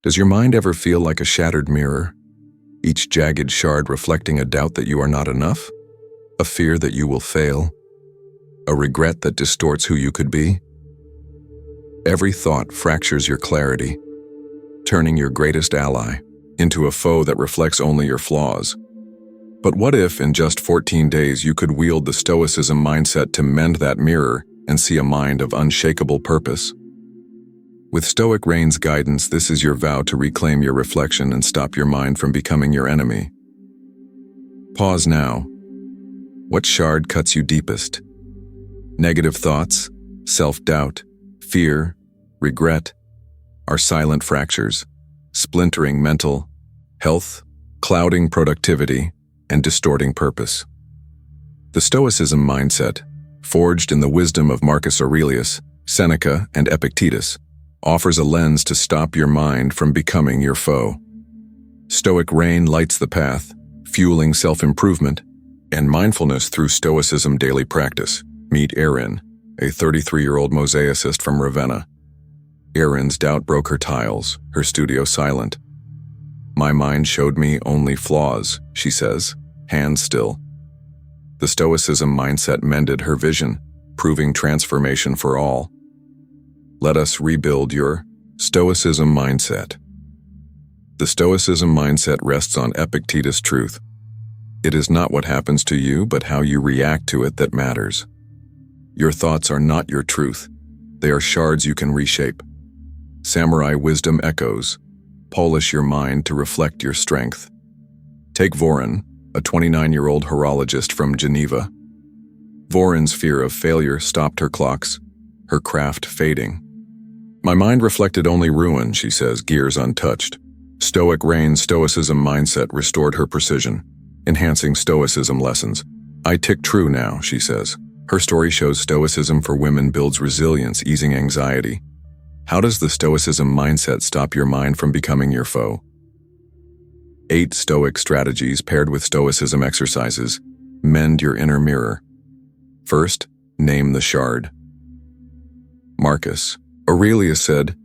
Does your mind ever feel like a shattered mirror, each jagged shard reflecting a doubt that you are not enough, a fear that you will fail, a regret that distorts who you could be? Every thought fractures your clarity, turning your greatest ally into a foe that reflects only your flaws. But what if, in just 14 days, you could wield the Stoicism mindset to mend that mirror and see a mind of unshakable purpose? With Stoic Reign's guidance, this is your vow to reclaim your reflection and stop your mind from becoming your enemy. Pause now. What shard cuts you deepest? Negative thoughts, self-doubt, fear, regret are silent fractures, splintering mental health, clouding productivity, and distorting purpose. The Stoicism mindset, forged in the wisdom of Marcus Aurelius, Seneca, and Epictetus, offers a lens to stop your mind from becoming your foe. Stoic Reign lights the path, fueling self-improvement and mindfulness through Stoicism daily practice. Meet Erin, a 33-year-old mosaicist from Ravenna. Erin's doubt broke her tiles, her studio silent. "My mind showed me only flaws," she says, hands still. The Stoicism mindset mended her vision, proving transformation for all. Let us rebuild your Stoicism mindset. The Stoicism mindset rests on Epictetus' truth. It is not what happens to you, but how you react to it that matters. Your thoughts are not your truth. They are shards you can reshape. Samurai wisdom echoes. Polish your mind to reflect your strength. Take Voren, a 29-year-old horologist from Geneva. Voren's fear of failure stopped her clocks, her craft fading. "My mind reflected only ruin," she says, gears untouched. Stoic Reign's Stoicism mindset restored her precision, enhancing Stoicism lessons. "I tick true now," she says. Her story shows Stoicism for women builds resilience, easing anxiety. How does the Stoicism mindset stop your mind from becoming your foe? 8 Stoic strategies paired with Stoicism exercises. Mend your inner mirror. First, name the shard. Marcus Aurelius said,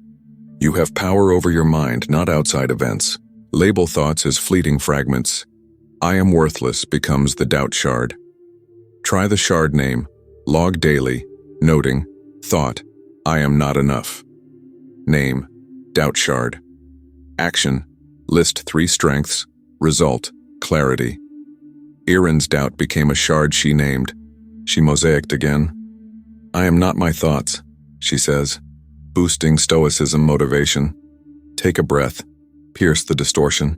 "You have power over your mind, not outside events. Label thoughts as fleeting fragments. I am worthless becomes the doubt shard. Try the shard name. Log daily, noting, thought, I am not enough. Name, doubt shard. Action, list 3 strengths. Result, clarity." Erin's doubt became a shard she named. She mosaicked again. "I am not my thoughts," she says, boosting Stoicism motivation. Take a breath, pierce the distortion.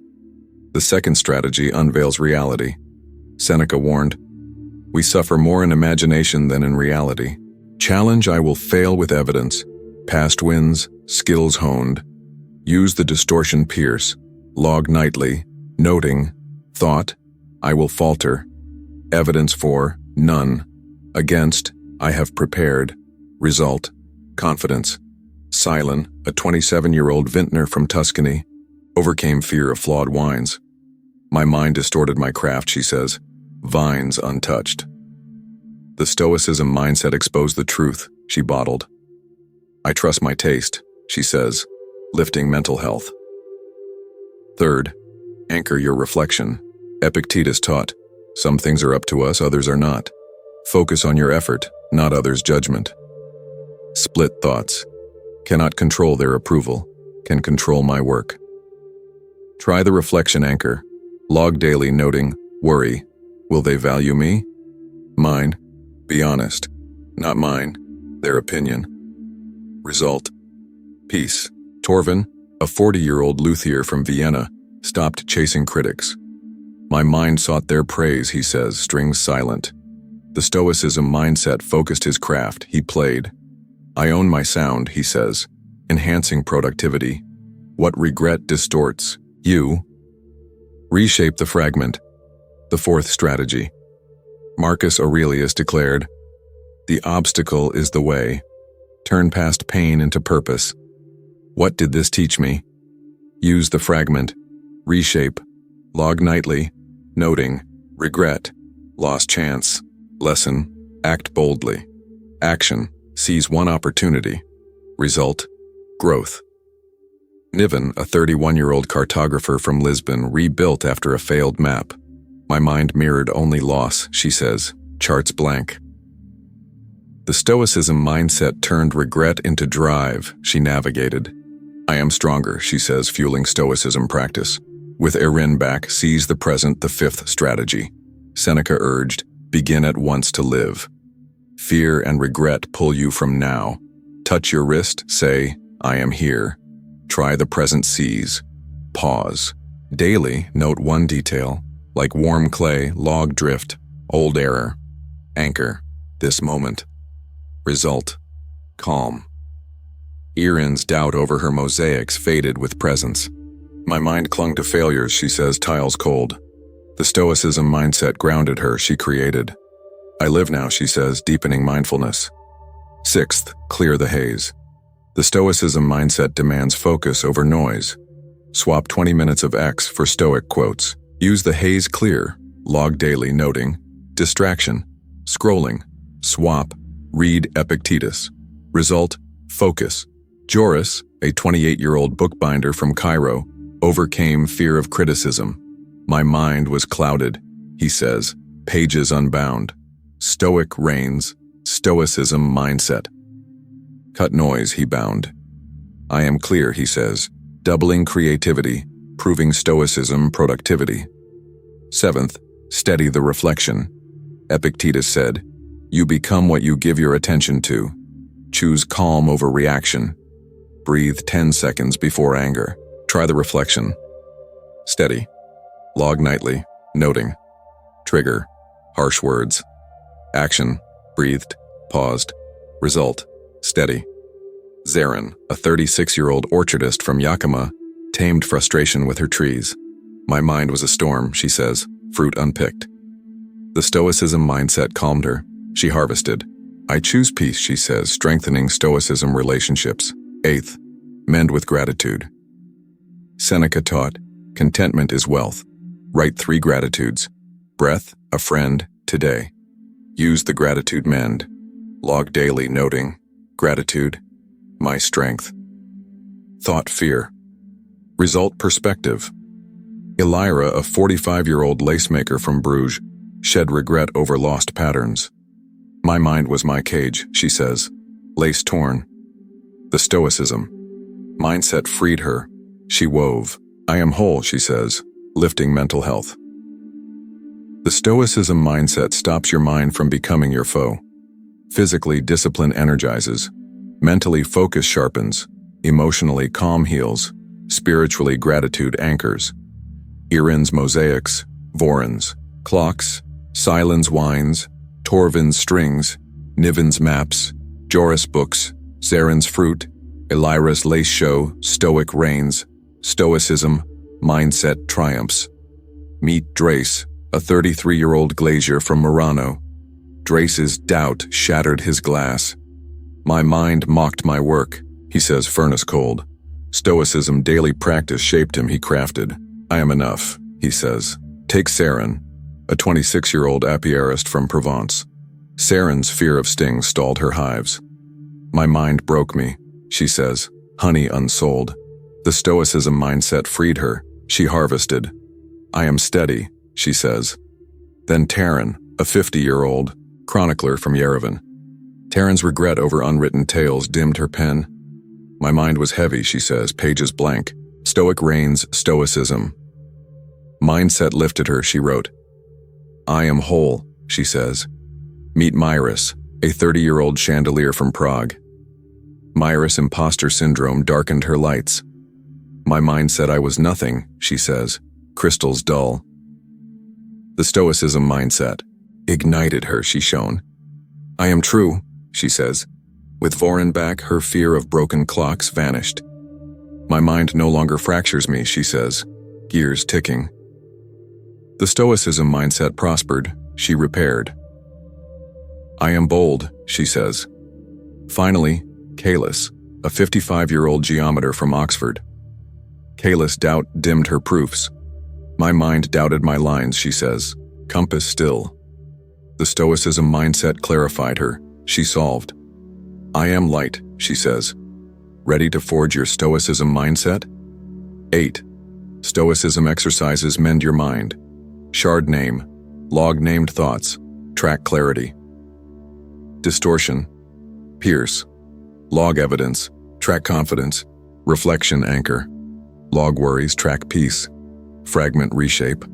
The second strategy unveils reality. Seneca warned, "We suffer more in imagination than in reality. Challenge, I will fail with evidence. Past wins, skills honed. Use the Distortion Pierce. Log nightly, noting, thought, I will falter. Evidence for, none. Against, I have prepared. Result, confidence." Silent, a 27-year-old vintner from Tuscany, overcame fear of flawed wines. "My mind distorted my craft," she says, vines untouched. The Stoicism mindset exposed the truth, she bottled. "I trust my taste," she says, lifting mental health. Third, anchor your reflection. Epictetus taught, "Some things are up to us, others are not. Focus on your effort, not others' judgment." Split thoughts. Cannot control their approval, can control my work. Try the reflection anchor. Log daily, noting, worry, will they value me? Mine, be honest, not mine, their opinion. Result, peace. Torvin, a 40-year-old luthier from Vienna, stopped chasing critics. "My mind sought their praise," he says, strings silent. The Stoicism mindset focused his craft, he played. "I own my sound," he says, enhancing productivity. What regret distorts you? Reshape the fragment. The fourth strategy. Marcus Aurelius declared, "The obstacle is the way. Turn past pain into purpose." What did this teach me? Use the fragment. Reshape. Log nightly, noting, regret, lost chance. Lesson, act boldly. Action, seize one opportunity. Result, growth. Niven, a 31-year-old cartographer from Lisbon, rebuilt after a failed map. My mind mirrored only loss, she says, charts blank. The Stoicism mindset turned regret into drive, she navigated. I am stronger, she says, fueling Stoicism practice. With Erin back, seize the present, the fifth strategy. Seneca urged, begin at once to live. Fear and regret pull you from now. Touch your wrist, say, I am here. Try the present seize. Pause. Daily, note one detail, like warm clay, log drift, old error. Anchor, this moment. Result, calm. Erin's doubt over her mosaics faded with presence. My mind clung to failures, she says, tiles cold. The Stoicism mindset grounded her, she created. I live now, she says, deepening mindfulness. Sixth, clear the haze. The Stoicism mindset demands focus over noise. Swap 20 minutes of X for Stoic quotes. Use the haze clear, log daily noting, distraction, scrolling, swap, read Epictetus. Result, focus. Joris, a 28-year-old bookbinder from Cairo, overcame fear of criticism. My mind was clouded, he says, pages unbound. Stoic reigns, Stoicism mindset. Cut noise, he bound. I am clear, he says, doubling creativity, proving Stoicism productivity. Seventh, steady the reflection. Epictetus said, you become what you give your attention to. Choose calm over reaction. Breathe 10 seconds before anger. Try the reflection. Steady. Log nightly, noting. Trigger, harsh words. Action, breathed, paused. Result, steady. Zarin, a 36-year-old orchardist from Yakima, tamed frustration with her trees. My mind was a storm, she says, fruit unpicked. The Stoicism mindset calmed her. She harvested. I choose peace, she says, strengthening Stoicism relationships. Eighth, mend with gratitude. Seneca taught, contentment is wealth. Write 3 gratitudes. Breath, a friend, today. Use the gratitude mend. Log daily noting, gratitude, my strength. Thought fear. Result perspective. Elira, a 45-year-old lacemaker from Bruges, shed regret over lost patterns. My mind was my cage, she says, lace torn. The Stoicism mindset freed her. She wove. I am whole, she says, lifting mental health. The Stoicism mindset stops your mind from becoming your foe. Physically, discipline energizes. Mentally, focus sharpens. Emotionally, calm heals. Spiritually, gratitude anchors. Erin's mosaics, Voron's clocks, Silen's wines, Torvin's strings, Niven's maps, Joris books, Zarin's fruit, Elira's lace show, Stoic reigns, Stoicism, mindset triumphs. Meet Drace, a 33-year-old glazier from Murano. Drace's doubt shattered his glass. My mind mocked my work, he says, furnace cold. Stoicism daily practice shaped him, he crafted. I am enough, he says. Take Sarin, a 26-year-old apiarist from Provence. Sarin's fear of stings stalled her hives. My mind broke me, she says, honey unsold. The Stoicism mindset freed her. She harvested. I am steady, she says. Then Taran, a 50-year-old chronicler from Yerevan. Taran's regret over unwritten tales dimmed her pen. My mind was heavy, she says, pages blank. Stoic reigns, Stoicism. Mindset lifted her, she wrote. I am whole, she says. Meet Myris, a 30-year-old chandelier from Prague. Myris imposter syndrome darkened her lights. My mind said I was nothing, she says. Crystals dull. The Stoicism mindset ignited her, she shone. I am true, she says. With Voron back, her fear of broken clocks vanished. My mind no longer fractures me, she says, gears ticking. The Stoicism mindset prospered, she repaired. I am bold, she says. Finally, Kalis, a 55-year-old geometer from Oxford. Kalis' doubt dimmed her proofs. My mind doubted my lines, she says. Compass still. The Stoicism mindset clarified her. She solved. I am light, she says. Ready to forge your Stoicism mindset? 8. Stoicism exercises mend your mind. Shard name. Log named thoughts. Track clarity. Distortion Pierce. Log evidence. Track confidence. Reflection anchor. Log worries. Track peace. Fragment reshape.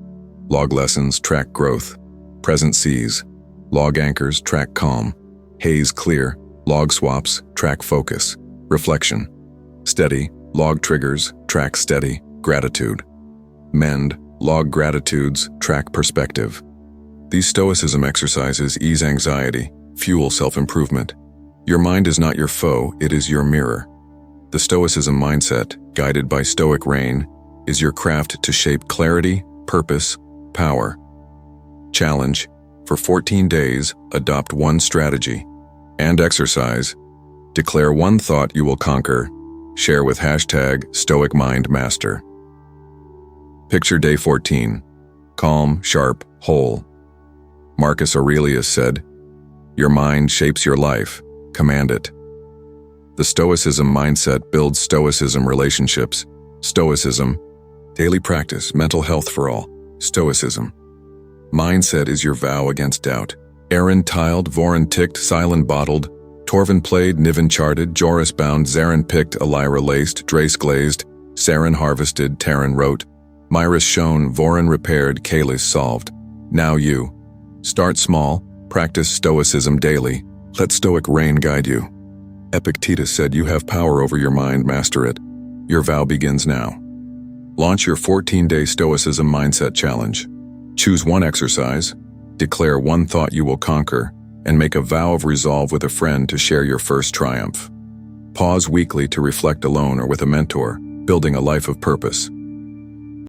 Log lessons. Track growth. Present seize. Log anchors. Track calm. Haze clear. Log swaps. Track focus. Reflection. Steady. Log triggers. Track steady. Gratitude. Mend. Log gratitudes. Track perspective. These Stoicism exercises ease anxiety, fuel self-improvement. Your mind is not your foe, it is your mirror. The Stoicism Mindset, guided by Stoic Reign, is your craft to shape clarity, purpose, power. Challenge: for 14 days, adopt one strategy. And exercise: declare one thought you will conquer. Share with #StoicMindMaster. Picture day 14. Calm, sharp, whole. Marcus Aurelius said, "Your mind shapes your life. Command it." The Stoicism Mindset builds Stoicism relationships. Stoicism, daily practice, mental health for all. Stoicism. Mindset is your vow against doubt. Aaron tiled, Voron ticked, Silent bottled, Torvin played, Niven charted, Joris bound, Zarin picked, Elira laced, Drace glazed, Saren harvested, Terran wrote, Myris shone, Voron repaired, Kalis solved. Now you. Start small, practice Stoicism daily. Let Stoic Reign guide you. Epictetus said you have power over your mind, master it. Your vow begins now. Launch your 14-day Stoicism Mindset Challenge. Choose one exercise, declare one thought you will conquer, and make a vow of resolve with a friend to share your first triumph. Pause weekly to reflect alone or with a mentor, building a life of purpose.